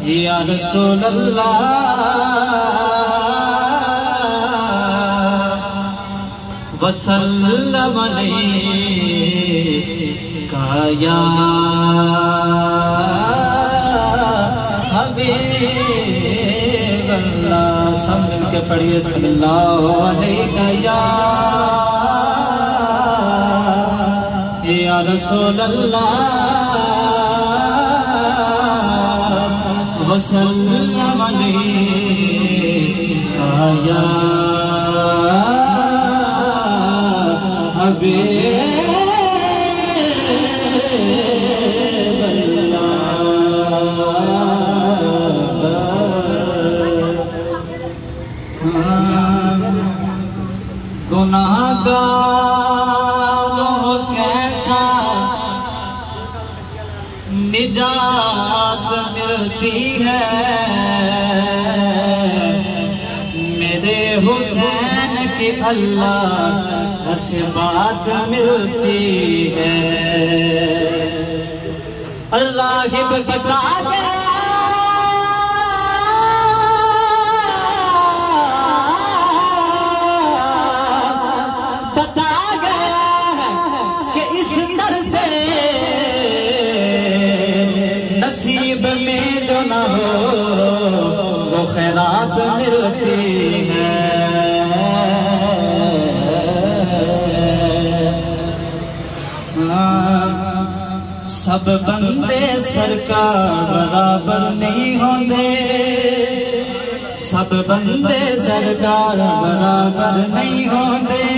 या रसूल अल्लाह वसल्लम अलैका या हबीब अल्लाह। सब मिलके पढ़िए सल्लल्लाहु अलैका या रसूल अल्लाह वसल्लम अलैका या हबीब अल्लाह। गुनाहगारों कैसा निजात मिलती है, मेरे हुसैन की अल्लाह से बात मिलती है। अल्लाह ही बता गया कि इस दर से नसीब में जो न हो वो खैरात मिलती है। सब बंदे सरकार बराबर नहीं होंगे, सब बंदे सरकार बराबर नहीं होंगे,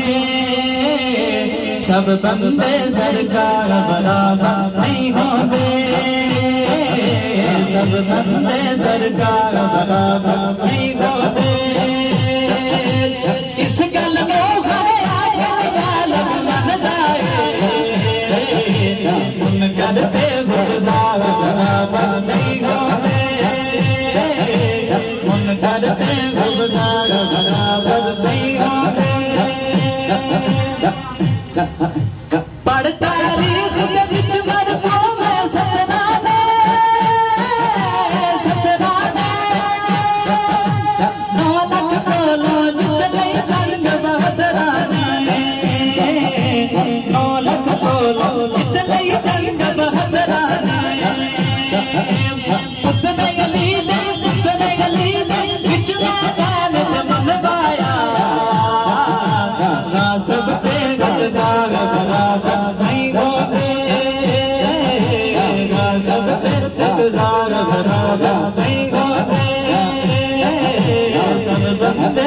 सब बंदे सरकार बराबर नहीं होंगे, सब बंदे सरकार बराबर नहीं होंगे। इस गल में करते गुरदार बराबर नहीं होते, उन करते गुरदार बराबर नहीं होते। पढ़ तारीख के बिच मरको में सतराने सतराने 9 लाख बोलो जितने जंग बहदराने, 9 लाख बोलो जितने जंग बहदराने। पुतने गली दे बिच मैदान मन पाया, सब से गद्दार बराबर नहीं होते, सब से गद्दार बराबर नहीं होते, सब बंदे